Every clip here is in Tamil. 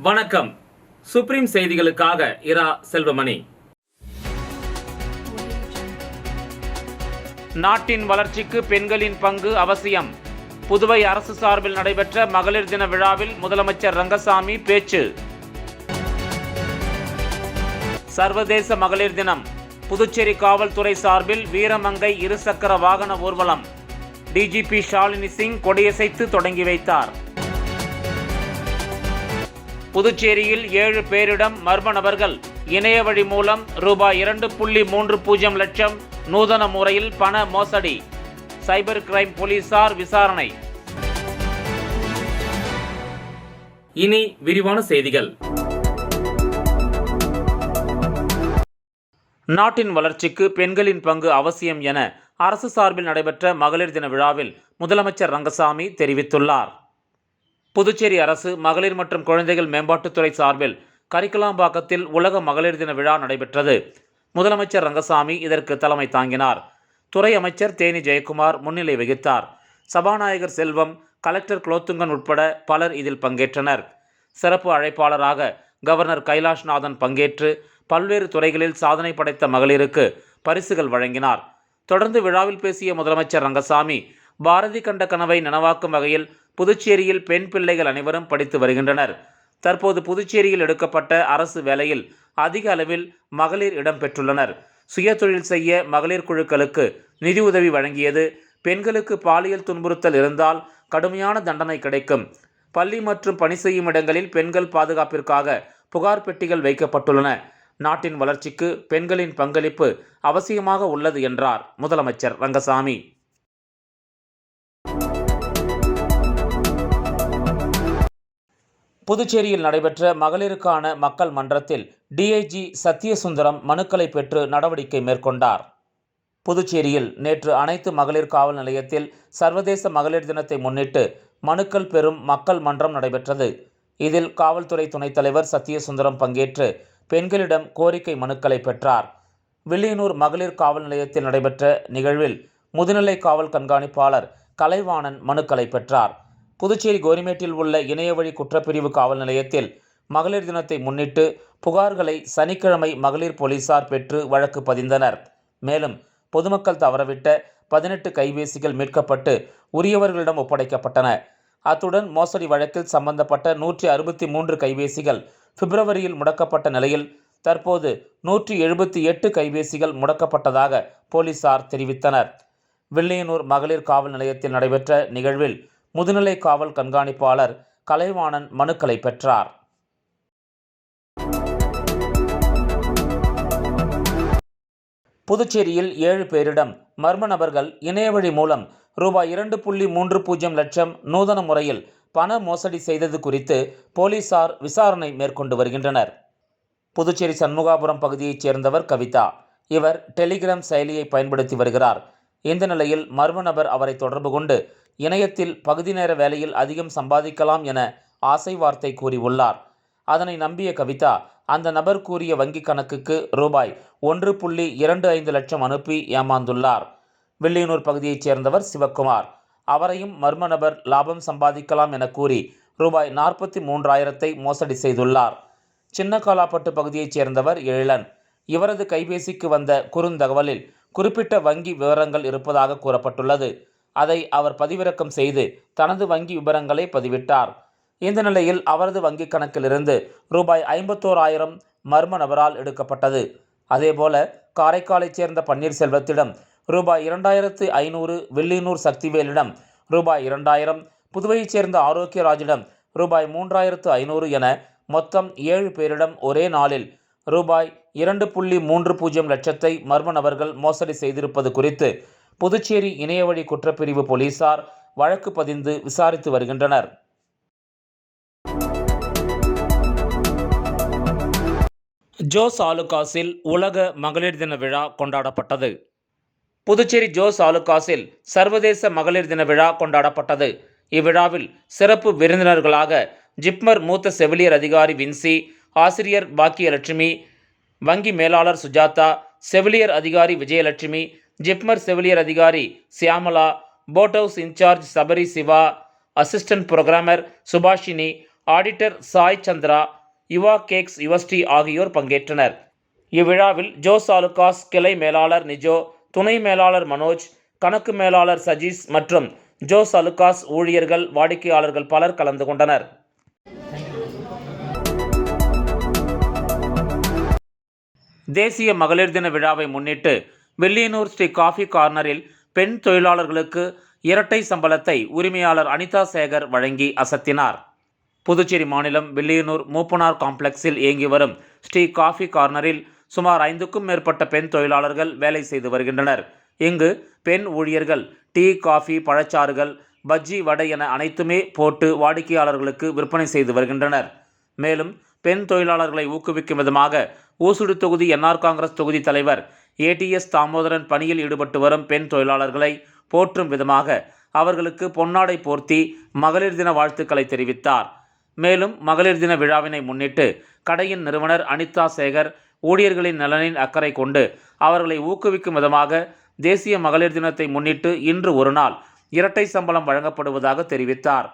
வணக்கம். சுப்ரீம் செய்திகளுக்காக இரா செல்வமணி. நாட்டின் வளர்ச்சிக்கு பெண்களின் பங்கு அவசியம். புதுவை அரசு சார்பில் நடைபெற்ற மகளிர் தின விழாவில் முதலமைச்சர் ரங்கசாமி பேச்சு. சர்வதேச மகளிர் தினம். புதுச்சேரி காவல்துறை சார்பில் வீரமங்கை இருசக்கர வாகன ஊர்வலம். டிஜிபி ஷாலினி சிங் கொடியசைத்து தொடங்கி வைத்தார். புதுச்சேரியில் 7 பேரிடம் மர்ம நபர்கள் இணைய வழி மூலம் ரூபாய் 2.30 லட்சம் நூதன முறையில் பண மோசடி. சைபர் கிரைம் போலீசார் விசாரணை. இனி விரிவான செய்திகள். நாட்டின் வளர்ச்சிக்கு பெண்களின் பங்கு அவசியம் என அரசு சார்பில் நடைபெற்ற மகளிர் தின விழாவில் முதலமைச்சர் ரங்கசாமி தெரிவித்துள்ளார். புதுச்சேரி அரசு மகளிர் மற்றும் குழந்தைகள் மேம்பாட்டுத்துறை சார்பில் கரிக்கலாம்பாக்கத்தில் உலக மகளிர் தின விழா நடைபெற்றது. முதலமைச்சர் ரங்கசாமி இதற்கு தலைமை தாங்கினார். துறை அமைச்சர் தேனி ஜெயக்குமார் முன்னிலை வகித்தார். சபாநாயகர் செல்வம், கலெக்டர் குலோத்துங்கன் உட்பட பலர் இதில் பங்கேற்றனர். சிறப்பு அழைப்பாளராக கவர்னர் கைலாஷ்நாதன் பங்கேற்று பல்வேறு துறைகளில் சாதனை படைத்த மகளிருக்கு பரிசுகள் வழங்கினார். தொடர்ந்து விழாவில் பேசிய முதலமைச்சர் ரங்கசாமி, பாரதி கண்ட கனவை நனவாக்கும் வகையில் புதுச்சேரியில் பெண் பிள்ளைகள் அனைவரும் படித்து வருகின்றனர். தற்போது புதுச்சேரியில் எடுக்கப்பட்ட அரசு வேலையில் அதிக அளவில் மகளிர் இடம்பெற்றுள்ளனர். சுயதொழில் செய்ய மகளிர் குழுக்களுக்கு நிதி உதவி வழங்கியது. பெண்களுக்கு பாலியல் துன்புறுத்தல் இருந்தால் கடுமையான தண்டனை கிடைக்கும். பள்ளி மற்றும் பணி செய்யும் இடங்களில் பெண்கள் பாதுகாப்பிற்காக புகார் பெட்டிகள் வைக்கப்பட்டுள்ளன. நாட்டின் வளர்ச்சிக்கு பெண்களின் பங்களிப்பு அவசியமாக உள்ளது என்றார் முதலமைச்சர் ரங்கசாமி. புதுச்சேரியில் நடைபெற்ற மகளிருக்கான மக்கள் மன்றத்தில் டிஐஜி சத்யசுந்தரம் மனுக்களை பெற்று நடவடிக்கை மேற்கொண்டார். புதுச்சேரியில் நேற்று அனைத்து மகளிர் காவல் நிலையத்தில் சர்வதேச மகளிர் தினத்தை முன்னிட்டு மனுக்கள் பெறும் மக்கள் மன்றம் நடைபெற்றது. இதில் காவல்துறை துணைத் தலைவர் சத்யசுந்தரம் பங்கேற்று பெண்களிடம் கோரிக்கை மனுக்களை பெற்றார். வில்லியனூர் மகளிர் காவல் நிலையத்தில் நடைபெற்ற நிகழ்வில் முதுநிலை காவல் கண்காணிப்பாளர் கலைவாணன் மனுக்களை பெற்றார். புதுச்சேரி கோரிமேட்டில் உள்ள இணையவழி குற்றப்பிரிவு காவல் நிலையத்தில் மகளிர் தினத்தை முன்னிட்டு புகார்களை சனிக்கிழமை மகளிர் போலீசார் பெற்று வழக்கு பதிந்தனர். மேலும் பொதுமக்கள் தவறவிட்ட 18 கைபேசிகள் மீட்கப்பட்டு உரியவர்களிடம் ஒப்படைக்கப்பட்டன. அத்துடன் மோசடி வழக்கில் சம்பந்தப்பட்ட 163 கைபேசிகள் பிப்ரவரியில் முடக்கப்பட்ட நிலையில் தற்போது 178 கைபேசிகள் முடக்கப்பட்டதாக போலீசார் தெரிவித்தனர். வில்லியனூர் மகளிர் காவல் நிலையத்தில் நடைபெற்ற நிகழ்வில் முதுநிலை காவல் கண்காணிப்பாளர் கலைவாணன் மனுக்களை பெற்றார். புதுச்சேரியில் 7 பேரிடம் மர்ம நபர்கள் இணையவழி மூலம் ரூபாய் 2.30 லட்சம் நூதன முறையில் பண மோசடி செய்தது குறித்து போலீசார் விசாரணை மேற்கொண்டு வருகின்றனர். புதுச்சேரி சண்முகாபுரம் பகுதியைச் சேர்ந்தவர் கவிதா. இவர் டெலிகிராம் செயலியை பயன்படுத்தி வருகிறார். இந்த நிலையில் மர்ம நபர் அவரை தொடர்பு கொண்டு இணையத்தில் பகுதி நேர வேலையில் அதிகம் சம்பாதிக்கலாம் என ஆசை வார்த்தை கூறியுள்ளார். அதனை நம்பிய கவிதா அந்த நபர் கூறிய வங்கிக் கணக்குக்கு ரூபாய் 1.25 லட்சம் அனுப்பி ஏமாந்துள்ளார். வில்லியனூர் பகுதியைச் சேர்ந்தவர் சிவக்குமார். அவரையும் மர்ம நபர் லாபம் சம்பாதிக்கலாம் என கூறி ரூபாய் 43,000 மோசடி செய்துள்ளார். சின்னகாலாப்பட்டு பகுதியைச் சேர்ந்தவர் எழிலன். இவரது கைபேசிக்கு வந்த குறுந்தகவலில் குறிப்பிட்ட வங்கி விவரங்கள் இருப்பதாக கூறப்பட்டுள்ளது. அதை அவர் பதிவிறக்கம் செய்து தனது வங்கி விவரங்களை பதிவிட்டார். இந்த நிலையில் அவரது வங்கிக் கணக்கிலிருந்து ரூபாய் 51,000 மர்ம நபரால் எடுக்கப்பட்டது. அதேபோல காரைக்காலைச் சேர்ந்த பன்னீர்செல்வத்திடம் ரூபாய் 2,500, வில்லியனூர் சக்திவேலிடம் ரூபாய் 2,000, புதுவையைச் சேர்ந்த ஆரோக்கியராஜிடம் ரூபாய் 3,500 என மொத்தம் 7 பேரிடம் ஒரே நாளில் ரூபாய் 2.30 லட்சத்தை மர்ம நபர்கள் மோசடி செய்திருப்பது குறித்து புதுச்சேரி இணையவழி குற்றப்பிரிவு போலீசார் வழக்கு பதிந்து விசாரித்து வருகின்றனர். ஜோஸ் ஆலுகாஸில் உலக மகளிர் தின விழா கொண்டாடப்பட்டது. புதுச்சேரி ஜோஸ் ஆலுகாஸில் சர்வதேச மகளிர் தின விழா கொண்டாடப்பட்டது. இவ்விழாவில் சிறப்பு விருந்தினர்களாக ஜிப்மர் மூத்த செவிலியர் அதிகாரி வின்சி, ஆசிரியர் பாக்கியலட்சுமி, வங்கி மேலாளர் சுஜாதா, செவிலியர் அதிகாரி விஜயலட்சுமி, ஜிப்மர் செவிலியர் அதிகாரி Shyamala, boat house in charge Sabari Siva, assistant programmer Subhashini, auditor Sai Chandra, Yuva cakes Yuvashree ஆகியோர் பங்கேற்றனர். இவ்விழாவில் ஜோஸ் ஆலுகாஸ் கிளை மேலாளர் நிஜோ, துணை மேலாளர் மனோஜ், கணக்கு மேலாளர் சஜீஸ் மற்றும் ஜோஸ் அலுகாஸ் ஊழியர்கள், வாடிக்கையாளர்கள் பலர் கலந்து கொண்டனர். தேசிய மகளிர் தின விழாவை முன்னிட்டு வில்லியனூர் ஸ்ரீ காஃபி கார்னரில் பெண் தொழிலாளர்களுக்கு இரட்டை சம்பளத்தை உரிமையாளர் அனிதா சேகர் வழங்கி அசத்தினார். புதுச்சேரி மாநிலம் வில்லியனூர் மூப்பனார் காம்ப்ளெக்ஸில் இயங்கி வரும் ஸ்ரீ காஃபி கார்னரில் சுமார் 5க்கும் மேற்பட்ட பெண் தொழிலாளர்கள் வேலை செய்து வருகின்றனர். இங்கு பெண் ஊழியர்கள் டீ, காஃபி, பழச்சாறுகள், பஜ்ஜி, வடை என அனைத்துமே போட்டு வாடிக்கையாளர்களுக்கு விற்பனை செய்து வருகின்றனர். மேலும் பெண் தொழிலாளர்களை ஊக்குவிக்கும் விதமாக ஊசுடு தொகுதி என்ஆர் காங்கிரஸ் தொகுதி தலைவர் ஏடிஎஸ் தாமோதரன் பணியில் ஈடுபட்டு வரும் பெண் தொழிலாளர்களை போற்றும் விதமாக அவர்களுக்கு பொன்னாடை போர்த்தி மகளிர் தின வாழ்த்துக்களை தெரிவித்தார். மேலும் மகளிர் தின விழாவினை முன்னிட்டு கடையின் நிறுவனர் அனிதா சேகர் ஊழியர்களின் நலனில் அக்கறை கொண்டு அவர்களை ஊக்குவிக்கும் விதமாக தேசிய மகளிர் தினத்தை முன்னிட்டு இன்று ஒரு நாள் இரட்டை சம்பளம் வழங்கப்படுவதாக தெரிவித்தார்.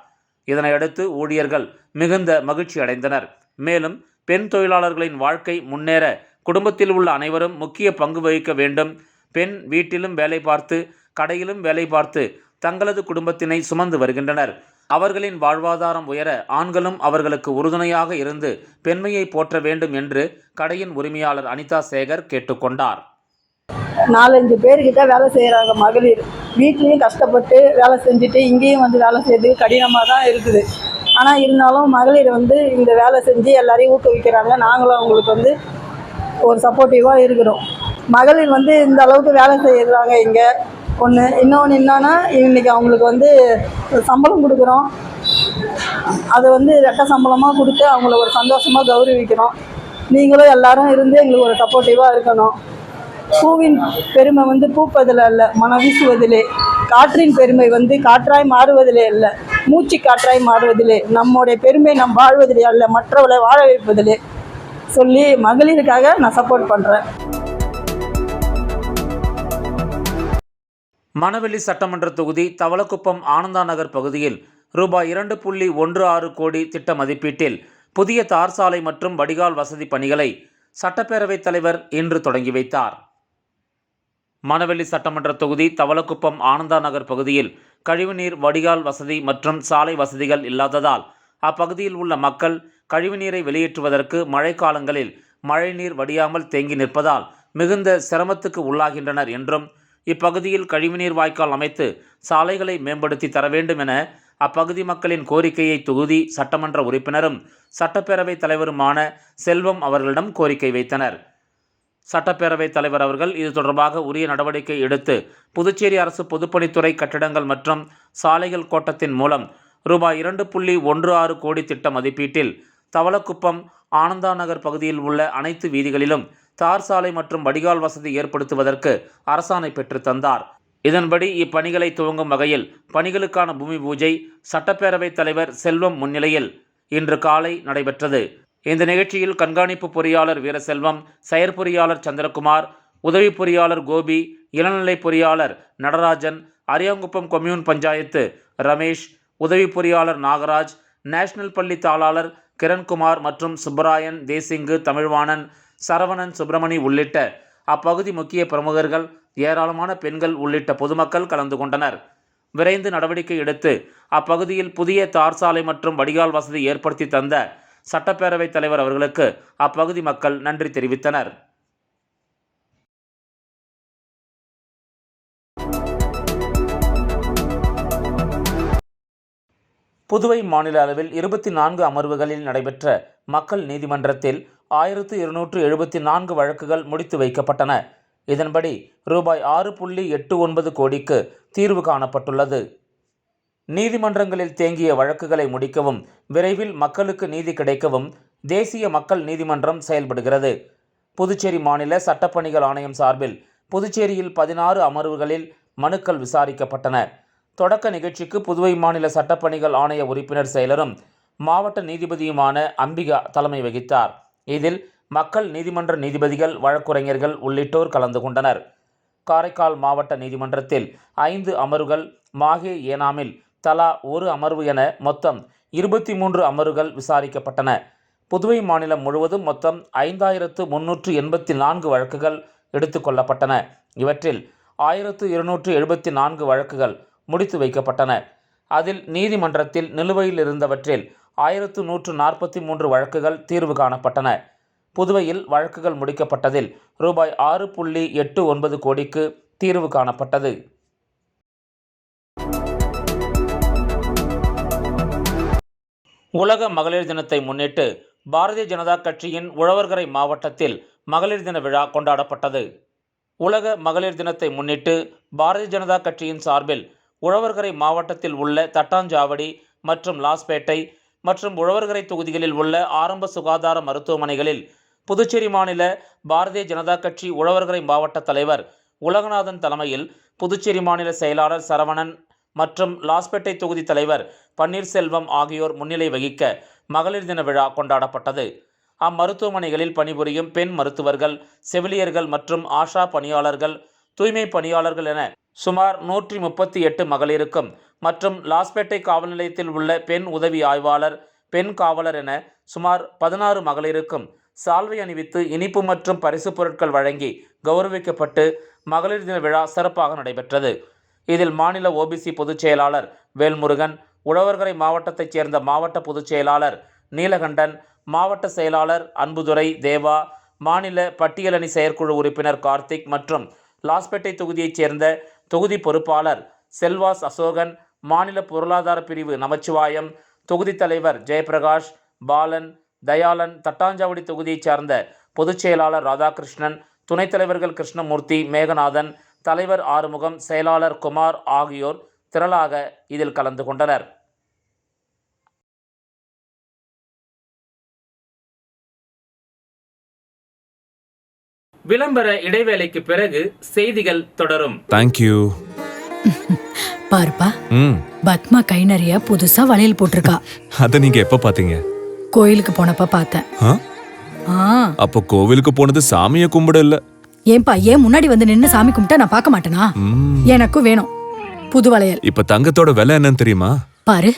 இதனையடுத்து ஊழியர்கள் மிகுந்த மகிழ்ச்சி அடைந்தனர். மேலும் பெண் தொழிலாளர்களின் வாழ்க்கை முன்னேற குடும்பத்தில் உள்ள அனைவரும் முக்கிய பங்கு வகிக்க வேண்டும். பெண் வீட்டிலும் வேலை பார்த்து கடையிலும் வேலை பார்த்து தங்களது குடும்பத்தினை சுமந்து வருகின்றனர். அவர்களின் வாழ்வாதாரம் உயர ஆண்களும் அவர்களுக்கு உறுதுணையாக இருந்து பெண்மையை போற்ற வேண்டும் என்று கடையின் உரிமையாளர் அனிதா சேகர் கேட்டுக்கொண்டார். 4-5 பேர்கிட்ட வேலை செய்கிறாங்க மகளிர். வீட்லேயும் கஷ்டப்பட்டு வேலை செஞ்சுட்டு இங்கேயும் வந்து வேலை செய்து கடினமாக தான் இருக்குது. ஆனால் இருந்தாலும் மகளிர் வந்து இந்த வேலை செஞ்சு எல்லாரையும் ஊக்குவிக்கிறாங்க. நாங்களும் அவங்களுக்கு வந்து ஒரு சப்போர்ட்டிவாக இருக்கிறோம். மகளிர் வந்து இந்த அளவுக்கு வேலை செய்கிறாங்க இங்கே ஒன்று. இன்னொன்று என்னன்னா, இன்றைக்கி அவங்களுக்கு வந்து சம்பளம் கொடுக்குறோம். அதை வந்து ரெட்டை சம்பளமாக கொடுத்து அவங்கள ஒரு சந்தோஷமாக கௌரவிக்கிறோம். நீங்களும் எல்லாரும் இருந்து எங்களுக்கு ஒரு சப்போர்ட்டிவாக இருக்கணும். பூவின் பெருமை வந்து பூப்பதில் அல்ல, மனம் வீசுவதிலே. காற்றின் பெருமை வந்து காற்றாய் மாறுவதிலே அல்ல, மூச்சு காற்றாய் மாறுவதிலே. நம்முடைய பெருமை நம் வாழ்வதிலே அல்ல, மற்றவர்களை வாழ வைப்பதிலே சொல்லி மகளிருக்காக நான் சப்போர்ட் பண்ணுறேன். மணவெளி சட்டமன்ற தொகுதி தவளக்குப்பம் ஆனந்தா நகர் பகுதியில் ரூபாய் 2.16 கோடி திட்ட மதிப்பீட்டில் புதிய தார் சாலை மற்றும் வடிகால் வசதி பணிகளை சட்டப்பேரவைத் தலைவர் இன்று தொடங்கி வைத்தார். மணவெளி சட்டமன்ற தொகுதி தவளக்குப்பம் ஆனந்தா நகர் பகுதியில் கழிவுநீர் வடிகால் வசதி மற்றும் சாலை வசதிகள் இல்லாததால் அப்பகுதியில் உள்ள மக்கள் கழிவுநீரை வெளியேற்றுவதற்கு மழைக்காலங்களில் மழைநீர் வடியாமல் தேங்கி நிற்பதால் மிகுந்த சிரமத்துக்கு உள்ளாகின்றனர் என்றும், இப்பகுதியில் கழிவுநீர் வாய்க்கால் அமைத்து சாலைகளை மேம்படுத்தி தர வேண்டும் என அப்பகுதி மக்களின் கோரிக்கையை தொகுதி சட்டமன்ற உறுப்பினரும் சட்டப்பேரவைத் தலைவருமான செல்வம் அவர்களிடம் கோரிக்கை வைத்தனர். சட்டப்பேரவைத் தலைவர் அவர்கள் இது தொடர்பாக உரிய நடவடிக்கை எடுத்து புதுச்சேரி அரசு பொதுப்பணித்துறை கட்டிடங்கள் மற்றும் சாலைகள் கோட்டத்தின் மூலம் ரூபாய் 2.16 கோடி திட்ட மதிப்பீட்டில் தவளக்குப்பம் ஆனந்தா நகர் பகுதியில் உள்ள அனைத்து வீதிகளிலும் தார் சாலை மற்றும் வடிகால் வசதி ஏற்படுத்துவதற்கு அரசாணை பெற்று தந்தார். இதன்படி இப்பணிகளை துவங்கும் வகையில் பணிகளுக்கான பூமி பூஜை சட்டப்பேரவைத் தலைவர் செல்வம் முன்னிலையில் இன்று காலை நடைபெற்றது. இந்த நிகழ்ச்சியில் கண்காணிப்பு பொறியாளர் வீரசெல்வம், செயற்பொறியாளர் சந்திரகுமார், உதவி பொறியாளர் கோபி, இளநிலை பொறியாளர் நடராஜன், அரியாங்குப்பம் கொம்யூன் பஞ்சாயத்து ரமேஷ், உதவி பொறியாளர் நாகராஜ், நேஷனல் பள்ளி தாளாளர் கிரண்குமார் மற்றும் சுப்பராயன், தேசிங்கு, தமிழ்வாணன், சரவணன், சுப்பிரமணி உள்ளிட்ட அப்பகுதி முக்கிய பிரமுகர்கள், ஏராளமான பெண்கள் உள்ளிட்ட பொதுமக்கள் கலந்து கொண்டனர். விரைந்து நடவடிக்கை எடுத்து அப்பகுதியில் புதிய தார் சாலை மற்றும் வடிகால் வசதி ஏற்படுத்தி தந்த சட்டப்பேரவைத் தலைவர் அவர்களுக்கு அப்பகுதி மக்கள் நன்றி தெரிவித்தனர். புதுவை மாநில அளவில் 24 அமர்வுகளில் நடைபெற்ற மக்கள் நீதிமன்றத்தில் 1274 வழக்குகள் முடித்து வைக்கப்பட்டன. இதன்படி ரூபாய் 6.89 கோடிக்கு தீர்வு காணப்பட்டுள்ளது. நீதிமன்றங்களில் தேங்கிய வழக்குகளை முடிக்கவும் விரைவில் மக்களுக்கு நீதி கிடைக்கவும் தேசிய மக்கள் நீதிமன்றம் செயல்படுகிறது. புதுச்சேரி மாநில சட்டப்பணிகள் ஆணையம் சார்பில் புதுச்சேரியில் 16 அமர்வுகளில் மனுக்கள் விசாரிக்கப்பட்டன. தொடக்க நிகழ்ச்சிக்கு புதுவை மாநில சட்டப்பணிகள் ஆணைய உறுப்பினர் செயலரும் மாவட்ட நீதிபதியுமான அம்பிகா தலைமை வகித்தார். இதில் மக்கள் நீதிமன்ற நீதிபதிகள், வழக்குரைஞர்கள் உள்ளிட்டோர் கலந்து கொண்டனர். காரைக்கால் மாவட்ட நீதிமன்றத்தில் 5 அமர்வுகள், மாஹே ஏனாமில் தலா 1 அமர்வு என மொத்தம் 23 அமர்வுகள் விசாரிக்கப்பட்டன. புதுவை மாநிலம் முழுவதும் மொத்தம் 5384 வழக்குகள் எடுத்துக்கொள்ளப்பட்டன. இவற்றில் 1274 வழக்குகள் முடித்து வைக்கப்பட்டன. அதில் நீதிமன்றத்தில் நிலுவையில் இருந்தவற்றில் 1143 வழக்குகள் தீர்வு காணப்பட்டன. புதுவையில் வழக்குகள் முடிக்கப்பட்டதில் ரூபாய் 6.89 கோடிக்கு தீர்வு காணப்பட்டது. உலக மகளிர் தினத்தை முன்னிட்டு பாரதிய ஜனதா கட்சியின் உழவர்கரை மாவட்டத்தில் மகளிர் தின விழா கொண்டாடப்பட்டது. உலக மகளிர் தினத்தை முன்னிட்டு பாரதிய ஜனதா கட்சியின் சார்பில் உழவர்கரை மாவட்டத்தில் உள்ள தட்டாஞ்சாவடி மற்றும் லாஸ்பேட்டை மற்றும் உழவர்கரை தொகுதிகளில் உள்ள ஆரம்ப சுகாதார மருத்துவமனைகளில் புதுச்சேரி மாநில பாரதிய ஜனதா கட்சி உழவர்கரை மாவட்ட தலைவர் உலகநாதன் தலைமையில் புதுச்சேரி மாநில செயலாளர் சரவணன் மற்றும் லாஸ்பேட்டை தொகுதி தலைவர் பன்னீர்செல்வம் ஆகியோர் முன்னிலை வகிக்க மகளிர் தின விழா கொண்டாடப்பட்டது. அம்மருத்துவமனைகளில் பணிபுரியும் பெண் மருத்துவர்கள், செவிலியர்கள் மற்றும் ஆஷா பணியாளர்கள், தூய்மை பணியாளர்கள் என சுமார் 138 மகளிருக்கும் மற்றும் லாஸ்பேட்டை காவல் நிலையத்தில் உள்ள பெண் உதவி ஆய்வாளர், பெண் காவலர் என சுமார் 16 மகளிருக்கும் சால்வை அணிவித்து இனிப்பு மற்றும் பரிசு பொருட்கள் வழங்கி கௌரவிக்கப்பட்டு மகளிர் தின விழா சிறப்பாக நடைபெற்றது. இதில் மாநில OBC பொதுச் செயலாளர் வேல்முருகன், உழவர்கரை மாவட்டத்தைச் சேர்ந்த மாவட்ட பொதுச் செயலாளர் நீலகண்டன், மாவட்ட செயலாளர் அன்புதுரை தேவா, மாநில பட்டியலணி செயற்குழு உறுப்பினர் கார்த்திக் மற்றும் லாஸ்பேட்டை தொகுதியைச் சேர்ந்த தொகுதி பொறுப்பாளர் செல்வாஸ் அசோகன், மாநில பொருளாதார பிரிவு நமச்சிவாயம், தொகுதி தலைவர் ஜெயபிரகாஷ், பாலன், தயாளன், தட்டாஞ்சாவடி தொகுதியைச் சார்ந்த பொதுச் செயலாளர் ராதாகிருஷ்ணன், துணைத் தலைவர்கள் கிருஷ்ணமூர்த்தி, மேகநாதன், தலைவர் ஆறுமுகம், செயலாளர் குமார் ஆகியோர் திரளாக இதில் கலந்து கொண்டனர். விளம்பர இடைவேளைக்கு பிறகு செய்திகள் தொடரும். தேங்க்யூ. பாருப்பா, பத்மா கை நிறைய புதுசா வளையல் போட்டிருக்கா. அத நீங்க எப்ப பாத்தீங்க? கோயிலுக்கு போனப்ப பார்த்தேன். அப்போ கோவிலுக்கு போனது சாமியை கும்பிட இல்ல. ஏன்பா, ஏன் முன்னாடி வந்து நின்னு சாமி கும்பிட்டா நான் பார்க்க மாட்டேனா? எனக்கும் வேணும் புது வளையல். இப்ப தங்கத்தோட விலை என்னன்னு தெரியுமா? பாரு,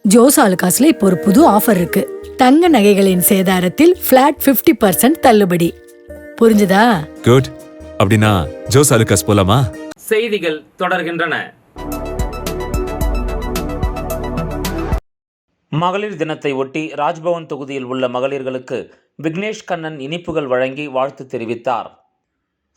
ஜோஸ் ஆலுகாஸ்ல இப்போ ஒரு புது ஆஃபர் இருக்கு. தங்க நகைகளின் சேதாரத்தில் பிளாட் 50% தள்ளுபடி. புரிஞ்சுதா? குட். அப்படின்னா ஜோஸ் ஆலுகாஸ் போலாமா? செய்திகள் தொடர்கின்றன. மகளிர் தினத்தை ஒட்டி ராஜ்பவன் தொகுதியில் உள்ள மகளிர்களுக்கு விக்னேஷ் கண்ணன் இனிப்புகள் வழங்கி வாழ்த்து தெரிவித்தார்.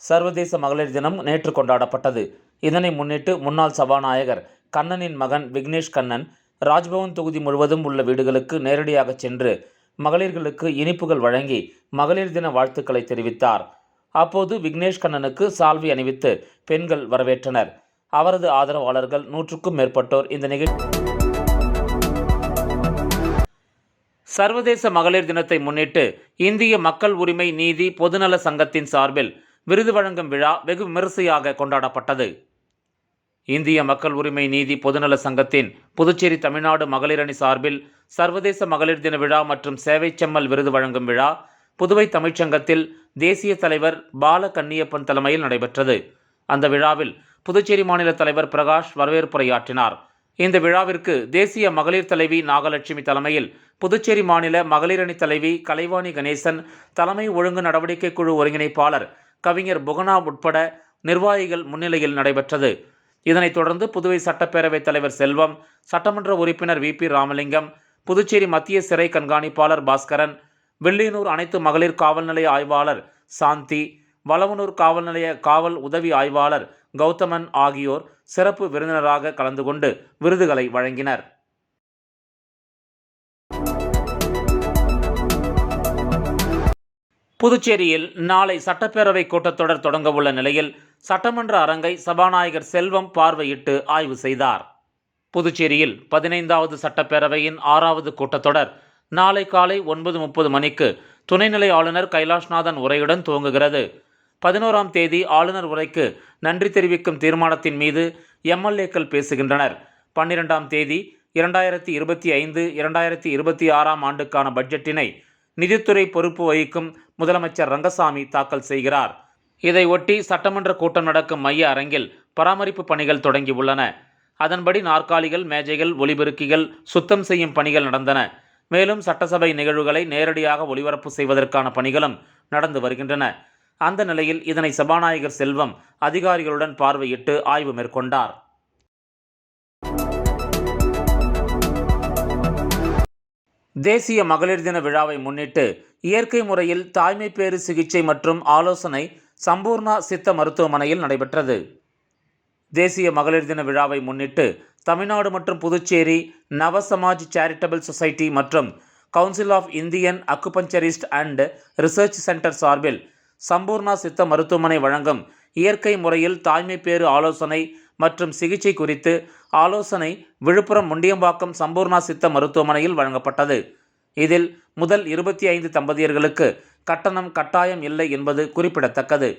சர்வதேச மகளிர் தினம் நேற்று கொண்டாடப்பட்டது. இதனை முன்னிட்டு முன்னாள் சபாநாயகர் கண்ணனின் மகன் விக்னேஷ் கண்ணன் ராஜ்பவன் தொகுதி முழுவதும் உள்ள வீடுகளுக்கு நேரடியாக சென்று மகளிர்களுக்கு இனிப்புகள் வழங்கி மகளிர் தின வாழ்த்துக்களை தெரிவித்தார். அப்போது விக்னேஷ் கண்ணனுக்கு சால்வை அணிவித்து பெண்கள் வரவேற்றனர். அவரது ஆதரவாளர்கள் 100க்கும் மேற்பட்டோர் இந்த நிகழ்ச்சி. சர்வதேச மகளிர் தினத்தை முன்னிட்டு இந்திய மக்கள் உரிமை நீதி பொதுநல சங்கத்தின் சார்பில் விருது வழங்கும் விழா வெகு விமரிசையாக கொண்டாடப்பட்டது. இந்திய மக்கள் உரிமை நீதி பொதுநல சங்கத்தின் புதுச்சேரி தமிழ்நாடு மகளிர் அணி சார்பில் சர்வதேச மகளிர் தின விழா மற்றும் சேவை செம்மல் விருது வழங்கும் விழா புதுவை தமிழ்ச்சங்கத்தில் தேசிய தலைவர் பால கன்னியப்பன் தலைமையில் நடைபெற்றது. அந்த விழாவில் புதுச்சேரி மாநில தலைவர் பிரகாஷ் வரவேற்புரையாற்றினார். இந்த விழாவிற்கு தேசிய மகளிர் தலைவி நாகலட்சுமி தலைமையில் புதுச்சேரி மாநில மகளிர் அணி தலைவி கலைவாணி கணேசன், தலைமை ஒழுங்கு நடவடிக்கை குழு ஒருங்கிணைப்பாளர் கவிஞர் புகனா உட்பட நிர்வாகிகள் முன்னிலையில் நடைபெற்றது. இதனைத் தொடர்ந்து புதுவை சட்டப்பேரவைத் தலைவர் செல்வம், சட்டமன்ற உறுப்பினர் VP ராமலிங்கம், புதுச்சேரி மத்திய சிறை கண்காணிப்பாளர் பாஸ்கரன், வில்லியனூர் அனைத்து மகளிர் காவல் நிலைய ஆய்வாளர் சாந்தி, வளவனூர் காவல் நிலைய காவல் உதவி ஆய்வாளர் கௌதமன் ஆகியோர் சிறப்பு விருந்தினராக கலந்து கொண்டு விருதுகளை வழங்கினர். புதுச்சேரியில் நாளை சட்டப்பேரவை கூட்டத்தொடர் தொடங்க உள்ள நிலையில் சட்டமன்ற அரங்கை சபாநாயகர் செல்வம் பார்வையிட்டு ஆய்வு செய்தார். புதுச்சேரியில் 15வது சட்டப்பேரவையின் 6வது கூட்டத்தொடர் நாளை காலை 9:30 மணிக்கு துணைநிலை ஆளுநர் கைலாஷ்நாதன் உரையுடன் துவங்குகிறது. 11ஆம் தேதி ஆளுநர் உரைக்கு நன்றி தெரிவிக்கும் தீர்மானத்தின் மீது MLAக்கள் பேசுகின்றனர். 12ஆம் தேதி 2025-2026 ஆண்டுக்கான பட்ஜெட்டினை நிதித்துறை பொறுப்பு வகிக்கும் முதலமைச்சர் ரங்கசாமி தாக்கல் செய்கிறார். இதையொட்டி சட்டமன்ற கூட்டம் நடக்கும் மைய அரங்கில் பராமரிப்பு பணிகள் தொடங்கியுள்ளன. அதன்படி நாற்காலிகள், மேஜைகள், ஒலிபெருக்கிகள் சுத்தம் செய்யும் பணிகள் நடந்தன. மேலும் சட்டசபை நிகழ்வுகளை நேரடியாக ஒளிபரப்பு செய்வதற்கான பணிகளும் நடந்து வருகின்றன. அந்த நிலையில் இதனை சபாநாயகர் செல்வம் அதிகாரிகளுடன் பார்வையிட்டு ஆய்வு மேற்கொண்டார். தேசிய மகளிர் தின விழாவை முன்னிட்டு இயற்கை முறையில் தாய்மை பேறு சிகிச்சை மற்றும் ஆலோசனை சம்பூர்ணா சித்த மருத்துவமனையில் நடைபெற்றது. தேசிய மகளிர் தின விழாவை முன்னிட்டு தமிழ்நாடு மற்றும் புதுச்சேரி நவசமாஜ் சேரிட்டபிள் சொசைட்டி மற்றும் council of Indian acupuncturist and research centre சார்பில் சம்பூர்ணா சித்த மருத்துவமனை வழங்கும் இயற்கை முறையில் தாய்மை பேறு ஆலோசனை மற்றும் சிகிச்சை குறித்து ஆலோசனை விழுப்புரம் முண்டியம்பாக்கம் சம்பூர்ணா சித்த மருத்துவமனையில் வழங்கப்பட்டது. இதில் முதல் 25 தம்பதியர்களுக்கு கட்டணம் கட்டாயம் இல்லை என்பது குறிப்பிடத்தக்கது.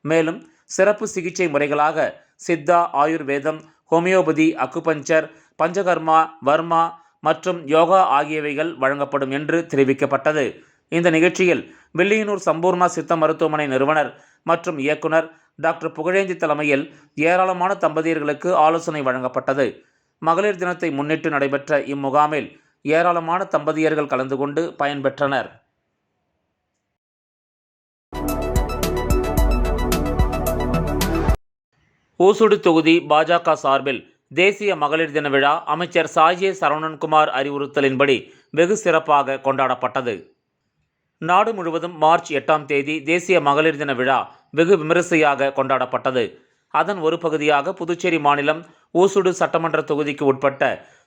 மேலும் சிறப்பு சிகிச்சை முறைகளாக சித்தா, ஆயுர்வேதம், ஹோமியோபதி, அக்குபஞ்சர், பஞ்சகர்மா, வர்மா மற்றும் யோகா ஆகியவைகள் வழங்கப்படும் என்று தெரிவிக்கப்பட்டது. இந்த நிகழ்ச்சியில் வில்லியனூர் சம்பூர்ணா சித்த மருத்துவமனை நிறுவனர் மற்றும் இயக்குனர் டாக்டர் புகழேந்தி தலைமையில் ஏராளமான தம்பதியர்களுக்கு ஆலோசனை வழங்கப்பட்டது. மகளிர் தினத்தை முன்னிட்டு நடைபெற்ற இம்முகாமில் ஏராளமான தம்பதியர்கள் கலந்து கொண்டு பயன்பெற்றனர். ஊசுடு தொகுதி பாஜக சார்பில் தேசிய மகளிர் தின விழா அமைச்சர் சாய்ஜே சரவணன்குமார் அறிவுறுத்தலின்படி வெகு சிறப்பாக கொண்டாடப்பட்டது. நாடு முழுவதும் மார்ச் 8ஆம் தேதி தேசிய மகளிர் தின விழா வெகு விமரிசையாக கொண்டாடப்பட்டது. அதன் ஒரு பகுதியாக புதுச்சேரி மாநிலம் ஊசுடு சட்டமன்ற தொகுதிக்கு உட்பட்ட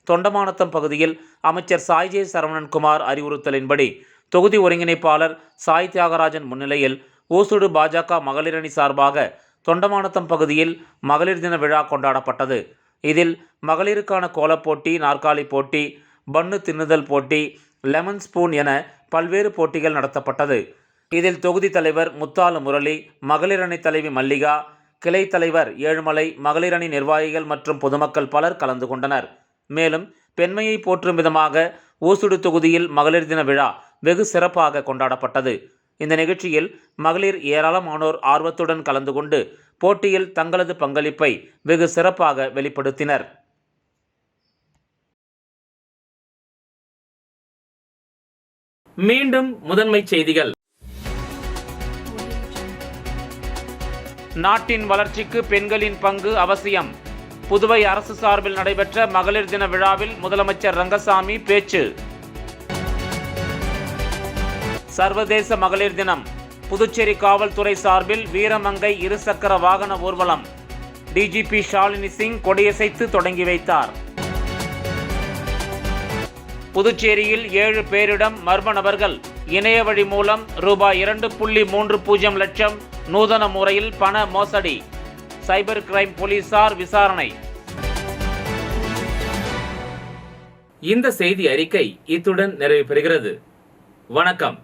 தொண்டமானத்தம் பகுதியில் அமைச்சர் சாய்ஜே சரவணன்குமார் அறிவுறுத்தலின்படி தொகுதி ஒருங்கிணைப்பாளர் சாய் தியாகராஜன் முன்னிலையில் ஊசுடு பாஜக மகளிரணி சார்பாக தொண்டமானத்தம் பகுதியில் மகளிர் தின விழா கொண்டாடப்பட்டது. இதில் மகளிருக்கான கோலப்போட்டி, நாற்காலி போட்டி, பன்னு தின்னுதல் போட்டி, லெமன் ஸ்பூன் என பல்வேறு போட்டிகள் நடத்தப்பட்டது. இதில் தொகுதி தலைவர் முத்தாலு முரளி, மகளிரணி தலைவி மல்லிகா, கிளை தலைவர் ஏழுமலை, மகளிரணி நிர்வாகிகள் மற்றும் பொதுமக்கள் பலர் கலந்து கொண்டனர். மேலும் பெண்மையை போற்றும் விதமாக ஊசுடு தொகுதியில் மகளிர் தின விழா வெகு சிறப்பாக கொண்டாடப்பட்டது. இந்த நிகழ்ச்சியில் மகளிர் ஏராளமானோர் ஆர்வத்துடன் கலந்து கொண்டு போட்டியில் தங்களது பங்களிப்பை வெகு சிறப்பாக வெளிப்படுத்தினர். மீண்டும் முதன்மை செய்திகள். நாட்டின் வளர்ச்சிக்கு பெண்களின் பங்கு அவசியம். புதுவை அரசு சார்பில் நடைபெற்ற மகளிர் தின விழாவில் முதலமைச்சர் ரங்கசாமி பேச்சு. சர்வதேச மகளிர் தினம். புதுச்சேரி காவல்துறை சார்பில் வீரமங்கை இருசக்கர வாகன ஊர்வலம். டிஜிபி ஷாலினி சிங் கொடியசைத்து தொடங்கி வைத்தார். புதுச்சேரியில் 7 பேரிடம் மர்ம நபர்கள் இணைய வழி மூலம் ரூபாய் 2.30 லட்சம் நூதன முறையில் பண மோசடி. சைபர் கிரைம் போலீசார் விசாரணை. இந்த செய்தி அறிக்கை இத்துடன் நிறைவு பெறுகிறது. வணக்கம்.